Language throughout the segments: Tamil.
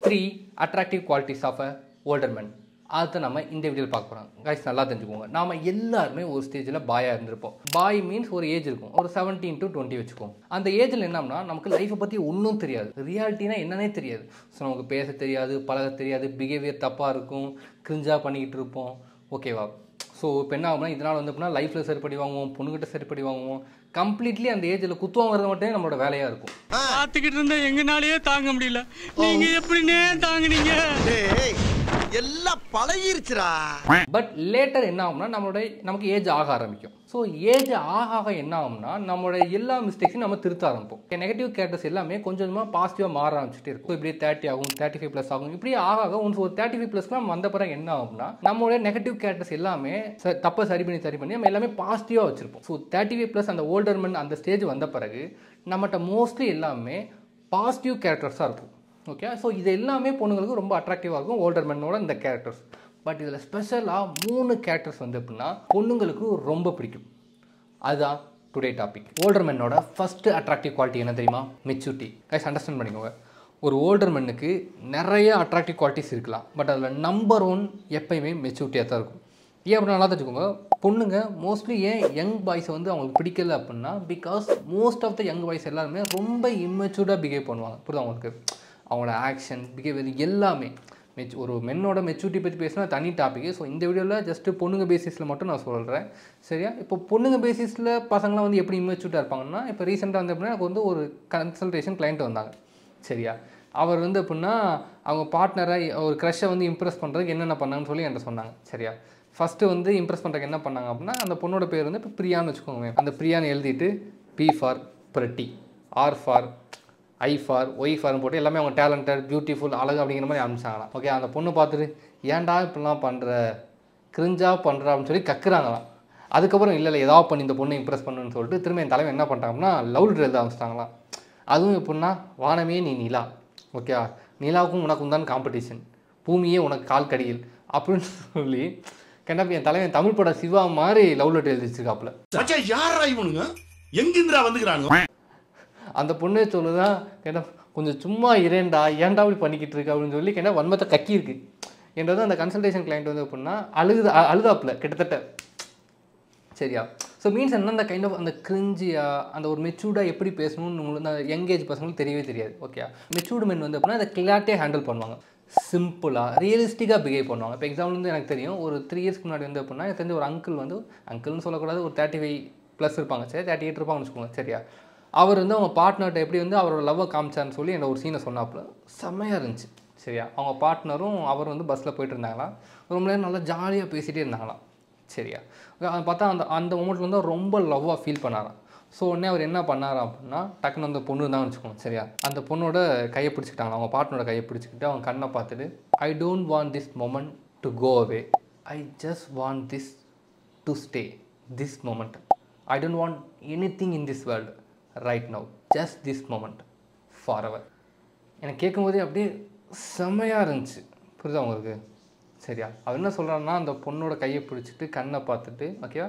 3 attractive qualities of a older man. அதை நம்ம இந்த வீடியோவில் பார்க்க போகிறோம். கைஸ் நல்லா தெரிஞ்சுக்கோங்க. நாம் எல்லாருமே ஒரு ஸ்டேஜில் பாயாக இருந்திருப்போம். பாய் மீன்ஸ் ஒரு ஏஜ் இருக்கும், ஒரு 17 to 20 வச்சுக்கோம். அந்த ஏஜில் என்னன்னா நமக்கு லைஃப்பை பற்றி ஒன்றும் தெரியாது, ரியாலிட்டினா என்னன்னே தெரியாது. ஸோ நமக்கு பேச தெரியாது, பழக தெரியாது, பிஹேவியர் தப்பாக இருக்கும், கிரிஞ்சாக பண்ணிக்கிட்டு இருப்போம். ஓகேவா? ஸோ இப்போ என்ன ஆகும்னா இதனால் வந்து அப்படின்னா லைஃப்பில் சரிப்படி வாங்குவோம், பொண்ணுகிட்ட சரிப்படி வாங்குவோம். கம்ப்ளீட்லி அந்த ஏஜில் குத்துவாங்கிறது மட்டுமே நம்மளோட வேலையாக இருக்கும். பார்த்துக்கிட்டு இருந்தா எங்கனாலேயே தாங்க முடியல. நீங்க எப்படின்னே தாங்குனீங்க? எல்லாம் பழகிருச்சுடா. பட் லேட்டர் என்ன ஆகும்னா நமக்கு ஏஜ் ஆக ஆரம்பிக்கும். ஸோ ஏஜ் ஆக என்ன ஆகும்னா நம்மளோட எல்லா மிஸ்டேக்ஸையும் நம்ம திருத்த ஆரம்பிப்போம். நெகட்டிவ் கேரக்டர்ஸ் எல்லாமே கொஞ்சம் கொஞ்சமாக பாசிட்டிவாக மாற ஆரம்பிச்சுட்டே இருக்கும். இப்படி 30 ஆகும், 35+ ஆகும். இப்படி ஆக ஒன்று ஒரு 35+ நம்ம வந்த பிறகு என்ன ஆகும்னா நம்மளோட நெகட்டிவ் கேரக்டர்ஸ் எல்லாமே தப்பை சரி பண்ணி நம்ம எல்லாமே பாசிட்டிவாக வச்சிருப்போம். ஸோ 35+ அந்த ஓல்டர் மேன் அந்த ஸ்டேஜ் வந்த பிறகு நம்மகிட்ட மோஸ்ட்லி எல்லாமே பாசிட்டிவ் கேரக்டர்ஸாக இருக்கும். ஓகே, ஸோ இது எல்லாமே பொண்ணுங்களுக்கு ரொம்ப அட்ராக்டிவாக இருக்கும் ஓல்டர் மேனோட இந்த கேரக்டர்ஸ். பட் இதில் ஸ்பெஷலாக 3 கேரக்டர்ஸ் வந்து எப்படின்னா பொண்ணுங்களுக்கு ரொம்ப பிடிக்கும். அதுதான் டுடே டாபிக். ஓல்டர் மேனோட ஃபஸ்ட்டு அட்ராக்டிவ் குவாலிட்டி என்ன தெரியுமா? மெச்சூரிட்டி. கைஸ் அண்டர்ஸ்டாண்ட் பண்ணிக்கோங்க. ஒரு ஓல்டர் மேனுக்கு நிறைய அட்ராக்டிவ் குவாலிட்டிஸ் இருக்கலாம், பட் அதில் நம்பர் 1 எப்பயுமே மெச்சூரிட்டியாக தான் இருக்கும். ஏன் அப்படி நல்லா தெரிஞ்சுக்கோங்க. பொண்ணுங்க மோஸ்ட்லி ஏன் யங் பாய்ஸை வந்து அவங்களுக்கு பிடிக்கல அப்படின்னா because most of the young boys எல்லாருமே ரொம்ப இம்மெச்சூர்டாக பிஹேவ் பண்ணுவாங்க. புரியுது அவங்களுக்கு? அவங்களோட ஆக்ஷன், பிஹேவியர் எல்லாமே ஒரு மென்னோட மெச்சூரிட்டி பற்றி பேசினா தனி டாபிக். ஸோ இந்த வீடியோவில் ஜஸ்ட்டு பொண்ணுங்க பேசிஸில் மட்டும் நான் சொல்கிறேன், சரியா? இப்போ பொண்ணுங்க பேசிஸில் பசங்களாம் வந்து எப்படி இம்மெச்சூர்டாக இருப்பாங்கன்னா, இப்போ ரீசெண்டாக வந்து எப்படின்னா எனக்கு வந்து ஒரு கன்சல்டேஷன் கிளைண்ட் வந்தாங்க, சரியா? அவர் வந்து எப்படின்னா அவங்க பார்ட்னரை ஒரு க்ரஷை வந்து இம்ப்ரெஸ் பண்ணுறதுக்கு என்னென்ன பண்ணாங்கன்னு சொல்லி என்கிட்ட சொன்னாங்க, சரியா? ஃபஸ்ட்டு வந்து இம்ப்ரெஸ் பண்ணுறதுக்கு என்ன பண்ணாங்க அப்படின்னா அந்த பொண்ணோட பேர் வந்து இப்போ பிரியான்னு வச்சுக்கோங்க. அந்த பிரியான்னு எழுதிட்டு P for pretty, R for I for Y ஃபார்னு போட்டு எல்லாமே அவங்க டேலண்டட், பியூட்டிஃபுல், அழகு அப்படிங்கிற மாதிரி அனுப்பிச்சாங்களாம். ஓகே, அந்த பொண்ணு பார்த்துட்டு ஏன்டா இப்படிலாம் பண்ணுற, கிரிஞ்சாக பண்ணுற அப்படின்னு சொல்லி கக்குறாங்களாம். அதுக்கப்புறம் இல்லை ஏதாவது பண்ணி இந்த பொண்ணை இம்ப்ரெஸ் பண்ணுன்னு சொல்லிட்டு திரும்ப என் தலைவன் என்ன பண்ணிட்டாங்கன்னா லவ் லெட்டர் எழுத ஆரம்பிச்சிட்டாங்களாம். அதுவும் எப்படின்னா வானமே நீ நிலா, ஓகே, நிலாவுக்கும் உனக்கும் தான் காம்படிஷன், பூமியே உனக்கு கால் கடியில் அப்படின்னு சொல்லி கண்டிப்பாக என் தலைவன் தமிழ் பட சிவா மாதிரி லவ் லெட்டர் எழுதி வச்சிருக்காப்புல. யாரா இவனுங்க, எங்கிருந்துடா வந்துக்கிறானுங்க? அந்த பொண்ணே சொல்லுதான் கேட்டா கொஞ்சம் சும்மா இரேண்டா, ஏன்டா அப்படி பண்ணிக்கிட்டு இருக்கு அப்படின்னு சொல்லி கேட்டால் வன்மத்தை கக்கியிருக்கு. என்றது அந்த கன்சல்டேஷன் கிளைண்ட் வந்து அப்படின்னா அழுதாப்புல கிட்டத்தட்ட, சரியா? ஸோ மீன்ஸ் என்ன, அந்த கைண்ட் ஆஃப் அந்த கிரிஞ்சியாக அந்த ஒரு மெச்சூர்டாக எப்படி பேசணும்னு உங்களுக்கு அந்த யங்கேஜ் பசங்களுக்கு தெரியவே தெரியாது. ஓகே, மெச்சூர்டு மென் வந்து அப்படின்னா அதை கிளாரிட்டியாக ஹேண்டில் பண்ணுவாங்க, சிம்பிளாக ரியலிஸ்டிக்காக பிஹேவ் பண்ணுவாங்க. இப்போ எக்ஸாம்பிள் வந்து எனக்கு தெரியும், ஒரு 3 இயர்ஸ்க்கு முன்னாடி வந்து அப்படின்னா எனக்கு தெரிஞ்ச ஒரு அங்கிள் வந்து, அங்கிள்னு சொல்லக்கூடாது, ஒரு 35+ இருப்பாங்க, சரி 38 இருப்பாங்கன்னு வச்சுக்கோங்க, சரியா? அவர் வந்து அவங்க பார்ட்னர்கிட்ட எப்படி வந்து அவரோட லவ்வை காமிச்சார்னு சொல்லி என்ன ஒரு சீனை சொன்னாப்புல செம்மையாக இருந்துச்சு, சரியா? அவங்க பார்ட்னரும் அவர் வந்து பஸ்ஸில் போயிட்டு இருந்தாங்களாம், ரொம்ப நேரம் நல்லா ஜாலியாக பேசிகிட்டே இருந்தாங்களாம், சரியா? பார்த்தா அந்த மொமெண்ட்டில் வந்து ரொம்ப லவ்வாக ஃபீல் பண்ணாராம். ஸோ உடனே அவர் என்ன பண்ணாராம் அப்படின்னா டக்குன்னு அந்த பொண்ணு தான் வச்சுக்கோங்க, சரியா? அந்த பொண்ணோட கையை பிடிச்சிக்கிட்டாங்க, அவங்க பார்ட்னரோட கையை பிடிச்சிக்கிட்டு அவங்க கண்ணை பார்த்துட்டு I don't want this moment to go away, I just want this to stay this moment, I don't want anything in this world right now, just this moment forever. எனக்கு கேட்கும்போதே அப்படியே செம்மையாக இருந்துச்சு. புரியுதா உங்களுக்கு? சரியா? அவர் என்ன சொல்கிறாருன்னா அந்த பொண்ணோட கையை பிடிச்சிட்டு கண்ணை பார்த்துட்டு, ஓகேவா,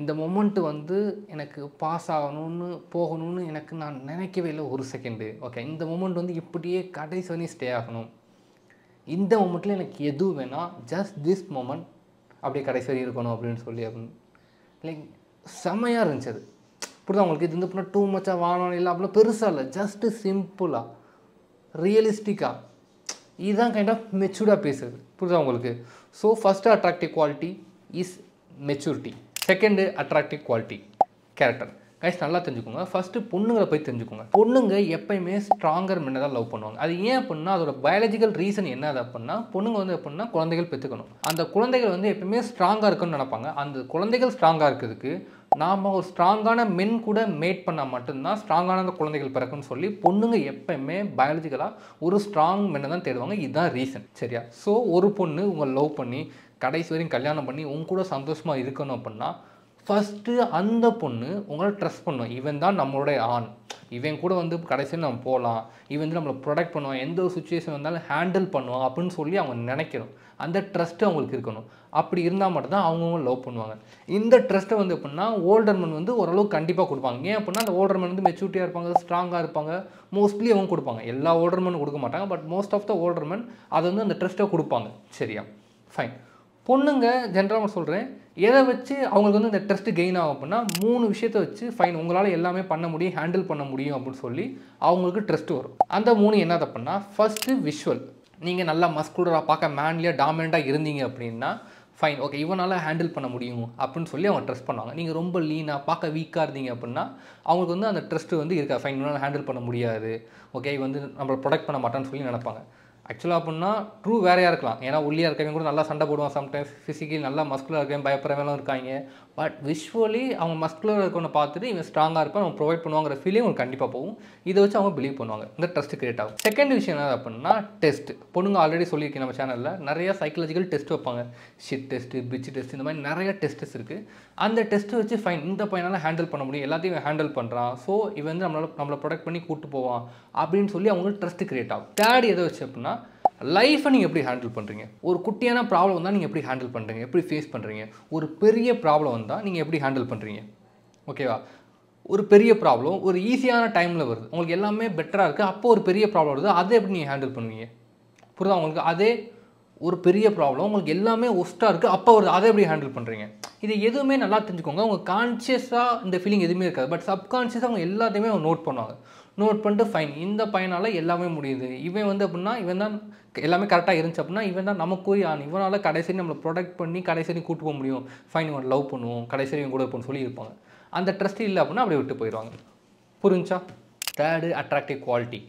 இந்த மொமெண்ட்டு வந்து எனக்கு பாஸ் ஆகணும்னு போகணும்னு எனக்கு நான் நினைக்கவே இல்லை ஒரு செகண்டு. ஓகே, இந்த மொமெண்ட் வந்து இப்படியே கடைசி வரையும் ஸ்டே ஆகணும், இந்த மொமெண்ட்டில் எனக்கு எதுவும் வேணாம், ஜஸ்ட் திஸ் மொமெண்ட் அப்படியே கடைசி வரையும் இருக்கணும் அப்படின்னு சொல்லி அப்படின்னு லைக் செம்மையாக இருந்துச்சு அது. புரியுதா உங்களுக்கு? இது வந்து டூ மச்சாக வாங்கணும் இல்லை அப்படிலாம் பெருசாக இல்லை, ஜஸ்ட்டு சிம்பிளாக ரியலிஸ்டிக்காக இதுதான் கைண்ட் ஆஃப் மெச்சூர்டாக பேசுறது. புரியுதா உங்களுக்கு? So first attractive quality is maturity. Second attractive quality character. Guys நல்லா தெரிஞ்சுக்கோங்க. ஃபஸ்ட்டு பொண்ணுங்களை போய் தெரிஞ்சுக்கோங்க. பொண்ணுங்க எப்பயுமே ஸ்ட்ராங்கர் மென்னை தான் லவ் பண்ணுவாங்க. அது ஏன் அப்படின்னா அதோட பயாலஜிக்கல் ரீசன் என்ன அது அப்படின்னா பொண்ணுங்க வந்து எப்படின்னா குழந்தைகள் பெற்றுக்கணும். அந்த குழந்தைகள் வந்து எப்பயுமே ஸ்ட்ராங்காக இருக்குன்னு நினைப்பாங்க. அந்த குழந்தைகள் ஸ்ட்ராங்காக இருக்கிறதுக்கு நாம் ஒரு ஸ்ட்ராங்கான மென் கூட மேட் பண்ணால் மட்டும்தான் ஸ்ட்ராங்கான அந்த குழந்தைகள் பிறக்குன்னு சொல்லி பொண்ணுங்க எப்பயுமே பயாலஜிக்கலாக ஒரு ஸ்ட்ராங் மென்னை தான் தேடுவாங்க. இதுதான் ரீசன், சரியா? ஸோ ஒரு பொண்ணு உங்களை லவ் பண்ணி கடைசி வரையும் கல்யாணம் பண்ணி உங்க கூட சந்தோஷமாக இருக்கணும் அப்படின்னா ஃபஸ்ட்டு அந்த பொண்ணு உங்களை ட்ரஸ்ட் பண்ணும். இவன் தான் நம்மளுடைய ஆண், இவன் கூட வந்து கடைசியில் நம்ம போகலாம், இவன் வந்து நம்மளை ப்ரொடெக்ட் பண்ணுவான், எந்த ஒரு சுச்சுவேஷன் வந்தாலும் ஹேண்டில் பண்ணுவான் அப்படின்னு சொல்லி அவங்க நினைக்கணும். அந்த ட்ரஸ்ட்டு அவங்களுக்கு இருக்கணும். அப்படி இருந்தால் மட்டும்தான் அவங்கவுங்க லவ் பண்ணுவாங்க. இந்த ட்ரஸ்ட்டை வந்து எப்படின்னா ஓல்டர் மேன் வந்து ஓரளவுக்கு கண்டிப்பாக கொடுப்பாங்க. ஏன் அப்படின்னா அந்த ஓல்டர் மேன் வந்து மெச்சூரிட்டியாக இருப்பாங்க, ஸ்ட்ராங்காக இருப்பாங்க, மோஸ்ட்லி அவங்க கொடுப்பாங்க. எல்லா ஓல்டர் மேனும் கொடுக்க மாட்டாங்க, but most of the older man அதை வந்து அந்த ட்ரஸ்ட்டை கொடுப்பாங்க. சரியா, ஃபைன். பொண்ணுங்க ஜென்ரலாக சொல்கிறேன், எதை வச்சு அவங்களுக்கு வந்து இந்த ட்ரஸ்ட்டு கெயின் ஆகும் அப்படின்னா 3 விஷயத்தை வச்சு ஃபைன் உங்களால் எல்லாமே பண்ண முடியும், ஹேண்டில் பண்ண முடியும் அப்படின்னு சொல்லி அவங்களுக்கு ட்ரஸ்ட் வரும். அந்த 3 என்ன அப்படின்னா, ஃபஸ்ட்டு விஷுவல். நீங்கள் நல்லா மஸ்குலராக பார்க்க மேன்லியாக டாமினண்ட்டாக இருந்தீங்க அப்படின்னா ஃபைன், ஓகே இவனால் ஹேண்டில் பண்ண முடியும் அப்படின்னு சொல்லி அவங்க ட்ரஸ்ட் பண்ணுவாங்க. நீங்கள் ரொம்ப லீனாக பார்க்க வீக்காக இருந்தீங்க அப்படின்னா அவங்களுக்கு வந்து அந்த ட்ரஸ்ட்டு வந்து இருக்கா, ஃபைன் இவனால் ஹேண்டில் பண்ண முடியாது, ஓகே வந்து நம்மளை ப்ரொடெக்ட் பண்ண மாட்டான்னு சொல்லி நினைப்பாங்க. ஆக்சுவலாக அப்படின்னா ட்ரூ வேறையாக இருக்கலாம். ஏன்னா ஒல்லியாக இருக்கவங்க கூட நல்லா சண்டை போடுவான், சம்டைம்ஸ் ஃபிசிக்கலி நல்லா மஸ்குலராக இருக்கவங்க பயப்படுறவங்களும் இருக்காங்க. பட் விஷுவலி அவங்க மஸ்குலராக இருக்கவனை பார்த்துட்டு இவன் ஸ்ட்ராங்காக இருப்பான், அவங்க ப்ரொவைட் பண்ணுவாங்கிற ஃபீலிங் அவங்க கண்டிப்பாக போகும். இதை வச்சு அவங்க பிலீவ் பண்ணுவாங்க, இந்த ட்ரஸ்ட் கிரியேட் ஆகும். செகண்ட் விஷயம் என்ன அப்படின்னா டெஸ்ட். பொண்ணுங்க ஆல்ரெடி சொல்லியிருக்கேன் நம்ம சேனலில் நிறைய சைக்காலஜிக்கல் டெஸ்ட் வைப்பாங்க. ஷிட் டெஸ்ட்டு, பிச் டெஸ்ட், இந்த மாதிரி நிறைய டெஸ்ட்ஸ் இருக்குது. அந்த டெஸ்ட்டு வச்சு ஃபைன் இந்த பையனால் ஹேண்டில் பண்ண முடியும், எல்லாத்தையும் ஹேண்டில் பண்ணுறான், ஸோ இவன் வந்து நம்மளை ப்ரொடெக்ட் பண்ணி கூப்பிட்டு போவான் அப்படின்னு சொல்லி அவங்களுக்கு ட்ரஸ்ட் கிரியேட் ஆகும். தேர்ட் எதை வச்சு அப்படின்னா லைஃப்பை நீங்கள் எப்படி ஹேண்டில் பண்ணுறீங்க. ஒரு குட்டியான ப்ராப்ளம் வந்தால் நீங்கள் எப்படி ஹேண்டில் பண்ணுறீங்க, எப்படி ஃபேஸ் பண்ணுறீங்க. ஒரு பெரிய ப்ராப்ளம் வந்தால் நீங்கள் எப்படி ஹேண்டில் பண்ணுறீங்க. ஓகேவா, ஒரு பெரிய ப்ராப்ளம் ஒரு ஈஸியான டைமில் வருது, உங்களுக்கு எல்லாமே பெட்டராக இருக்குது, அப்போ ஒரு பெரிய ப்ராப்ளம் வருது, அதை எப்படி நீங்கள் ஹேண்டில் பண்ணுவீங்க. புரியுதா உங்களுக்கு. அதே ஒரு பெரிய ப்ராப்ளம் உங்களுக்கு எல்லாமே ஒஸ்ட்டாக இருக்குது, அப்போ வருது, அதை எப்படி ஹேண்டில் பண்ணுறீங்க. இது எதுவுமே நல்லா தெரிஞ்சுக்கோங்க. அவங்க கான்ஷியஸாக இந்த ஃபீலிங் எதுவுமே இருக்காது, பட் சப்கான்ஷியஸாக அவங்க எல்லாத்தையுமே அவங்க நோட் பண்ணுவாங்க. நோட் பண்ணிட்டு ஃபைன் இந்த பையனால் எல்லாமே முடியுது, இவன் வந்து அப்படின்னா இவன் தான் எல்லாமே கரெக்டாக இருந்துச்சு அப்படின்னா இவன் தான் நமக்குரிய ஆண், இவனால் கடைசி நம்மளை ப்ரொடெக்ட் பண்ணி கடைசி கூட்டு போக முடியும், ஃபைன் இவன் லவ் பண்ணுவோம், கடைசி இவன் கூட இருப்போம்னு சொல்லி இருப்பாங்க. அந்த ட்ரஸ்ட் இல்லை அப்படின்னா அப்படியே விட்டு போயிடுவாங்க. புரிஞ்சா. Third attractive quality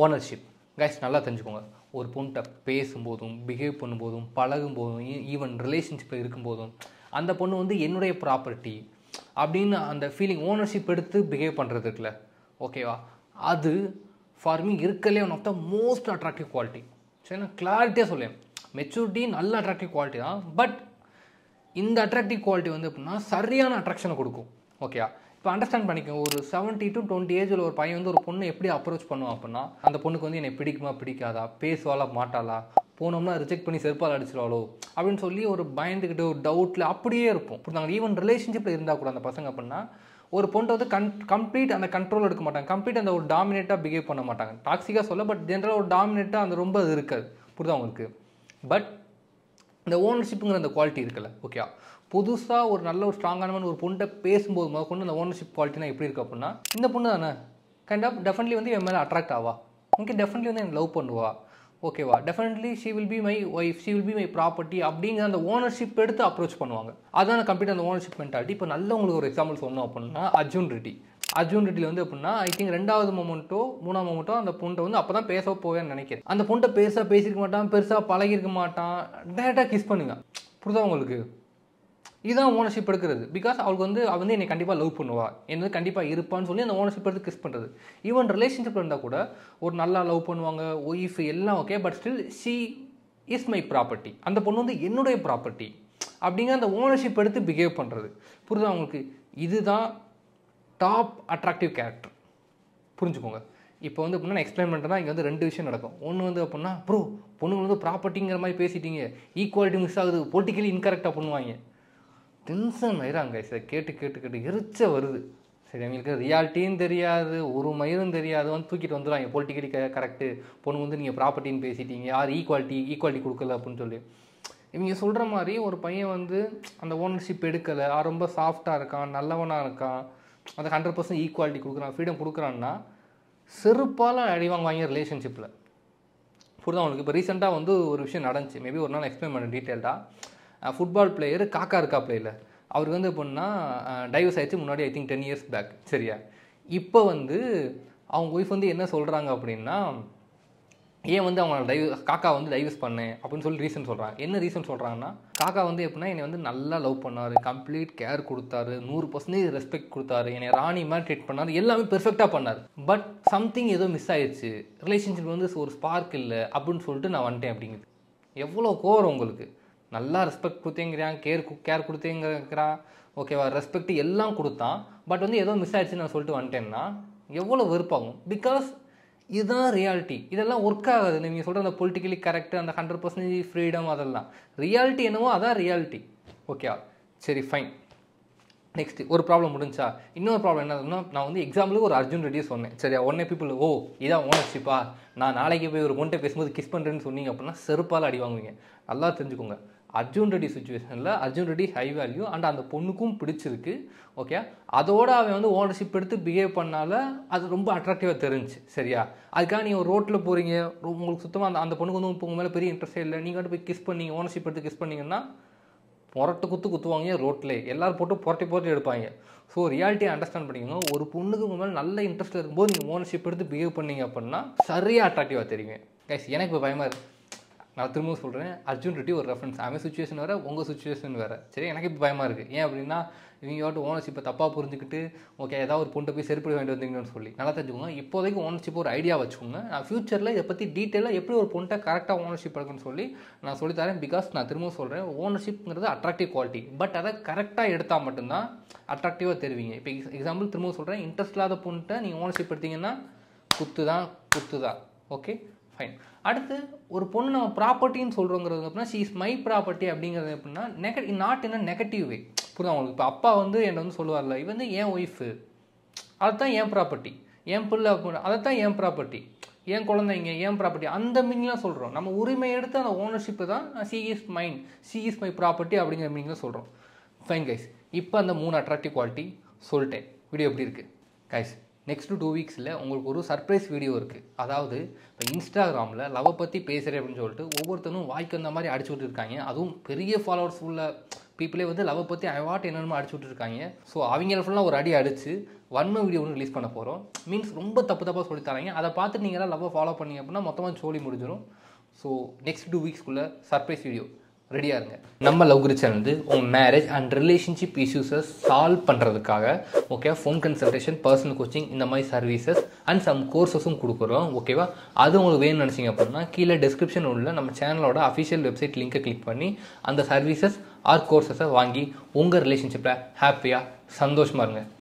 ownership. Guys நல்லா தெரிஞ்சுக்கோங்க, ஒரு பொண்ணுகிட்ட பேசும்போதும் பிஹேவ் பண்ணும்போதும் பழகும்போதும் ஈவன் ரிலேஷன்ஷிப்பில் இருக்கும்போதும் அந்த பொண்ணு வந்து என்னுடைய ப்ராப்பர்ட்டி அப்படின்னு அந்த ஃபீலிங் ஓனர்ஷிப் எடுத்து பிஹேவ் பண்ணுறது இருக்குல்ல, ஓகேவா, அது ஃபார் மீ இருக்கலே one of the most attractive quality. சரி, நான் கிளாரிட்டியாக சொல்லேன், மெச்சூரிட்டி நல்ல அட்ராக்டிவ் குவாலிட்டி தான், பட் இந்த அட்ராக்டிவ் குவாலிட்டி வந்து எப்படின்னா சரியான அட்ராக்ஷனை கொடுக்கும். ஓகேவா, இப்போ அண்டர்ஸ்டாண்ட் பண்ணிக்கோங்க, ஒரு 70 to 20 ஏஜில் ஒரு பையன் வந்து ஒரு பொண்ணை எப்படி அப்ரோச் பண்ணுவான் அப்படின்னா அந்த பொண்ணுக்கு வந்து என்னை பிடிக்குமா பிடிக்காதா, பேசுவாளா மாட்டாளா, போனோம்னா ரிஜெக்ட் பண்ணி செருப்பால் அடிச்சிருவாளோ அப்படின்னு சொல்லி ஒரு பயந்துக்கிட்டு ஒரு டவுட்டில் அப்படியே இருப்போம். புரிஞ்சாங்க. ஈவன் ரிலேஷன்ஷிப்பில் இருந்தால் கூட அந்த பசங்க அப்படின்னா ஒரு பொண்ணை வந்து கம்ப்ளீட் அந்த கண்ட்ரோல் எடுக்க மாட்டாங்க, கம்ப்ளீட் அந்த ஒரு டாமினேட்டாக பிஹேவ் பண்ண மாட்டாங்க. டாக்ஸிக்காக சொல்ல, பட் ஜென்ரலாக ஒரு டாமினேட்டாக அந்த ரொம்ப அது இருக்காது. புரியுதா உங்களுக்கு. பட் இந்த ஓனர்ஷிப்புங்கிற அந்த குவாலிட்டி இருக்குல்ல, ஓகே, புதுசாக ஒரு நல்ல ஒரு ஸ்ட்ராங்கான ஒரு பொண்ணை பேசும்போது முதல் கொண்டு அந்த ஓனர்ஷிப் குவாலிட்டினா எப்படி இருக்குது அப்படின்னா இந்த பொண்ணு தானே கைண்ட் ஆஃப் டெஃபினெட்லி வந்து என் மேலே அட்ராக்ட் ஆவா, ஓகே டெஃபினெட்லி வந்து எனக்கு லவ் பண்ணுவா, ஓகேவா, definitely she will be my wife, she will be my property அப்படிங்கிற அந்த ஓனர்ஷிப் எடுத்து அப்ரோச் பண்ணுவாங்க. அதான் கம்ப்ளீட் அந்த ஓனர்ஷிப் மென்டாலிட்டி. இப்போ நல்ல உங்களுக்கு ஒரு எக்ஸாம்பிள் சொன்னோம் அப்படின்னா அர்ஜுன் ரெட்டியில் வந்து எப்படின்னா ஐ திங்க் 2வது மொமெண்ட்டோ 3ஆம் மொமெண்ட்டோ அந்த பொண்ணை வந்து அப்போ தான் பேச போவேன்னு நினைக்கிறேன். அந்த பொண்ணை பெருசாக பேசியிருக்க மாட்டான், பெருசாக பழகிருக்க மாட்டான், டேரெக்டாக கிஸ் பண்ணுவேன். புரியுதா உங்களுக்கு. இதுதான் ஓனர்ஷிப் எடுக்கிறது. பிகாஸ் அவளுக்கு வந்து அவள் வந்து என்னை கண்டிப்பாக லவ் பண்ணுவா, என்னது கண்டிப்பாக இருப்பான்னு சொல்லி அந்த ஓனர்ஷிப் எடுத்து கிஸ் பண்ணுறது. ஈவன் ரிலேஷன்ஷிப்பில் இருந்தால் கூட ஒரு நல்லா லவ் பண்ணுவாங்க, ஒய்ஃப் எல்லாம் okay, but still she is my property, அந்த பொண்ணு வந்து என்னுடைய ப்ராப்பர்ட்டி அப்படிங்கிற அந்த ஓனர்ஷிப் எடுத்து பிஹேவ் பண்ணுறது. புரியுதா உங்களுக்கு. இதுதான் டாப் அட்ராக்டிவ் கேரக்டர். புரிஞ்சுக்கோங்க. இப்போ வந்து அப்படின்னா எக்ஸ்பிளைன் பண்ணுறதுனா இங்கே வந்து 2 விஷயம் நடக்கும். ஒன்று வந்து அப்படின்னா ப்ரோ பொண்ணுங்க வந்து ப்ராப்பர்ட்டிங்கிற மாதிரி பேசிட்டீங்க, ஈக்குவாலிட்டி மிஸ் ஆகுது, பொலிட்டிக்கலி இன்கரெக்டாக பண்ணுவாங்க, டென்ஷன் ஆயிராங்க. இதை கேட்டு எரிச்ச வருது. சரி, அவங்களுக்கு ரியாலிட்டியும் தெரியாது, ஒரு மயிரும் தெரியாது, வந்து தூக்கிட்டு வந்துடுவாங்க பொலிட்டிக்கலி கரெக்டு, பொண்ணு வந்து நீங்கள் ப்ராப்பர்ட்டின்னு பேசிட்டீங்க, யார் ஈக்குவாலிட்டி கொடுக்கல அப்படின்னு சொல்லி. இவங்க சொல்கிற மாதிரி ஒரு பையன் வந்து அந்த ஓனர்ஷிப் எடுக்கலை, ரொம்ப சாஃப்டாக இருக்கான், நல்லவனாக இருக்கான், அந்த 100% ஈக்குவாலிட்டி கொடுக்குறான், ஃப்ரீடம் கொடுக்குறான்னா செருப்பால் அடிவாங்குவாங்க ரிலேஷன்ஷிப்பில். புரியுதா உங்களுக்கு. இப்போ ரீசெண்டாக வந்து ஒரு விஷயம் நடந்துச்சு, மேபி ஒரு நாள் எக்ஸ்பிளைன் பண்ண டீட்டெயில்டாக. ஃபுட்பால் பிளேயர் காக்கா இருக்கா பிளேயில், அவருக்கு வந்து எப்படின்னா டைவர்ஸ் ஆகிடுச்சு முன்னாடி, ஐ திங்க் 10 years பேக். சரியா. இப்போ வந்து அவங்க ஒய்ஃப் வந்து என்ன சொல்கிறாங்க அப்படின்னா ஏன் வந்து அவங்க காக்கா வந்து டைவர்ஸ் பண்ணேன் அப்படின்னு சொல்லி ரீசன் சொல்கிறாங்க. என்ன ரீசன் சொல்கிறாங்கன்னா காக்கா வந்து எப்படின்னா என்னை வந்து நல்லா லவ் பண்ணார், கம்ப்ளீட் கேர் கொடுத்தாரு, 100% ரெஸ்பெக்ட் கொடுத்தாரு, என்னை ராணி மாதிரி ட்ரீட் பண்ணார், எல்லாமே பெர்ஃபெக்டாக பண்ணார், பட் சம்திங் ஏதோ மிஸ் ஆயிடுச்சு, ரிலேஷன்ஷிப் வந்து ஒரு ஸ்பார்க் இல்லை அப்படின்னு சொல்லிட்டு நான் வந்துட்டேன் அப்படிங்குது. எவ்வளோ கோவம் உங்களுக்கு. நல்லா ரெஸ்பெக்ட் கொடுத்தேங்கிறான், கேர் கொடுத்தேங்கிறான், ஓகேவா, ரெஸ்பெக்ட் எல்லாம் கொடுத்தான். பட் வந்து ஏதோ மிஸ் ஆயிடுச்சுன்னு நான் சொல்லிட்டு வந்துட்டேன்னா எவ்வளோ வெறுப்பாகும். பிகாஸ் இதுதான் ரியாலிட்டி. இதெல்லாம் ஒர்க் ஆகாது. நீங்கள் சொல்கிற அந்த பொலிட்டிக்கலி கரெக்டு, அந்த 100% ஃப்ரீடம், அதெல்லாம் ரியாலிட்டி என்னவோ அதான் ரியாலிட்டி. ஓகே, சரி ஃபைன். நெக்ஸ்ட் ஒரு ப்ராப்ளம் முடிஞ்சா, இன்னொரு ப்ராப்ளம் என்னதுன்னா, நான் வந்து எக்ஸாம்பிளுக்கு ஒரு அர்ஜுன் ரெட்டியை சொன்னேன். சரியா, உடனே பீப்புள் இதான் ஓனர்ஷிப்பா, நான் நாளைக்கு போய் ஒரு பொண்ணை பேசும்போது கிஸ் பண்ணுறேன்னு சொன்னீங்க அப்படின்னா செருப்பால் அடி வாங்குவீங்க. நல்லா தெரிஞ்சுக்கோங்க, அர்ஜுன் ரெட்டி சுச்சுவேஷனில் Arjun Reddy high value and அந்த பொண்ணுக்கும் பிடிச்சிருக்கு. ஓகே, அதோட அவன் வந்து ஓனர்ஷிப் எடுத்து பிஹேவ் பண்ணால அது ரொம்ப அட்ராக்டிவாக தெரிஞ்சிச்சு. சரியா, அதுக்காக நீங்கள் ஒரு ரோட்டில் போகிறீங்க, உங்களுக்கு சுத்தமாக அந்த பொண்ணுக்கு வந்து உங்கள் மேலே பெரிய இன்ட்ரெஸ்டே இல்லை, நீங்கள் போய் கிஸ் பண்ணி ஓனர்ஷிப் எடுத்து கிஸ் பண்ணிங்கன்னா புரட்டு குத்துவாங்க ரோட்டில், எல்லோரும் போட்டு புரட்டி எடுப்பாங்க. ஸோ ரியாலிட்டியை அண்டர்ஸ்டாண்ட் பண்ணிக்கோங்க. ஒரு பொண்ணுக்கு உங்கள் மேலே நல்ல இன்ட்ரெஸ்ட் இருக்கும்போது நீங்கள் ஓனர்ஷிப் எடுத்து பிஹேவ் பண்ணீங்க அப்படின்னா சரியாக அட்ராக்டிவாக தெரியுங்க. கைஸ், எனக்கு இப்போ பயமாக இருக்குது. நான் திரும்பவும் சொல்கிறேன், அர்ஜுன் ரெட்டி ஒரு ரெஃபரன்ஸ், அவன் சுச்சுவேஷன் வேறு, உங்கள் சுச்சுவேஷன் வேறு. சரி, எனக்கு இப்போ பயமாக இருக்குது. ஏன் அப்படின்னா, இவங்க வாட்டு ஓனர்ஷிப்பை தப்பாக புரிஞ்சுக்கிட்டு ஓகே ஏதாவது ஒரு பொண்ணை போய் செருப்படி வேண்டி வந்தீங்கன்னு சொல்லி நல்லா தெரிஞ்சுக்கோங்க. இப்போதைக்கு ஓனர்ஷிப் ஒரு ஐடியா வச்சுக்கோங்க. நான் ஃபியூச்சரில் இதை பற்றி டீட்டெயிலாக எப்படி ஒரு பொண்ணை கரெக்டாக ஓனர்ஷிப் எடுக்குன்னு சொல்லி நான் சொல்லித்தரேன். பிகாஸ் நான் திரும்பவும் சொல்கிறேன், ஓனர்ஷிப்ங்கிறது அட்ராக்டிவ் குவாலிட்டி. பட் அதை கரெக்டாக எடுத்தால் மட்டும்தான் அட்ராக்டிவாக தெரிவிங்க. இப்போ எக்ஸாம்பிள் திரும்பவும் சொல்கிறேன், இன்ட்ரெஸ்ட் இல்லாத பொண்ணிட்ட நீங்கள் ஓனர்ஷிப் எடுத்தீங்கன்னா குத்து தான். Okay fine. அடுத்து ஒரு பொண்ணு நம்ம ப்ராப்பர்ட்டின்னு சொல்கிறோங்கிறது அப்படின்னா, ஷீ இஸ் மை ப்ராப்பர்ட்டி அப்படிங்கிறது எப்படின்னா நாட் இன் அ நெகட்டிவ் வே. புரியுது உங்களுக்கு? இப்போ அப்பா வந்து என்னை வந்து சொல்லுவார்ல, இது வந்து என் ஒய்ஃபு, அதுதான் என் ப்ராப்பர்ட்டி, என் பிள்ளை அதைத்தான் என் ப்ராப்பர்ட்டி, என் குழந்தைங்க என் ப்ராப்பர்ட்டி, அந்த மீனிங்லாம் சொல்கிறோம். நம்ம உரிமை எடுத்து அந்த ஓனர்ஷிப்பு தான் ஷீ இஸ் மை ப்ராப்பர்ட்டி அப்படிங்கிற மீனிங்கில் சொல்கிறோம். ஃபைன் கைஸ், இப்போ அந்த 3 அட்ராக்டிவ் குவாலிட்டி சொல்லிட்டேன். வீடியோ எப்படி இருக்குது கைஸ்? நெக்ஸ்ட்டு 2 வீக்ஸில் உங்களுக்கு ஒரு சர்ப்ரைஸ் வீடியோ இருக்குது. அதாவது இப்போ இன்ஸ்டாகிராமில் லவ்வை பற்றி பேசுகிறேன் அப்படின்னு சொல்லிட்டு ஒவ்வொருத்தரும் வாய்க்கு அந்த மாதிரி அடிச்சு விட்டுருக்காங்க. அதுவும் பெரிய ஃபாலோவர்ஸ் உள்ள பீப்புளே வந்து லவ்வை பற்றி என்னென்னமோ அடிச்சு விட்டுருக்காங்க. ஸோ அவங்கள ஃபுல்லாக ஒரு அடி அடித்து வன்மை வீடியோ ஒன்று ரிலீஸ் பண்ண போகிறோம். மீன்ஸ் ரொம்ப தப்பாக சொல்லி தராங்க. அதை பார்த்துட்டு நீங்களாம் லவ்வை ஃபாலோ பண்ணிங்க அப்படின்னா மொத்தமாக சோழி முடிஞ்சிடும். ஸோ நெக்ஸ்ட் 2 வீக்ஸ்க்குள்ளே சர்ப்ரைஸ் வீடியோ ரெடியாக இருங்க. நம்ம லவ் குரு சேனல் வந்து உங்கள் மேரேஜ் அண்ட் ரிலேஷன்ஷிப் இஷ்யூஸை சால்வ் பண்ணுறதுக்காக okay phone consultation, personal coaching, இந்த மாதிரி சர்வீசஸ் அண்ட் சம் கோர்சஸும் கொடுக்குறோம். ஓகேவா, அது உங்களுக்கு வேணும்னு நினச்சிங்க அப்படின்னா கீழே டிஸ்கிரிப்ஷன் உள்ள நம்ம சேனலோட அஃபிஷியல் வெப்சைட் லிங்கை கிளிக் பண்ணி அந்த சர்வீசஸ் ஆர் கோர்சஸை வாங்கி உங்கள் ரிலேஷன்ஷிப்பில் ஹாப்பியாக சந்தோஷமாக இருங்க.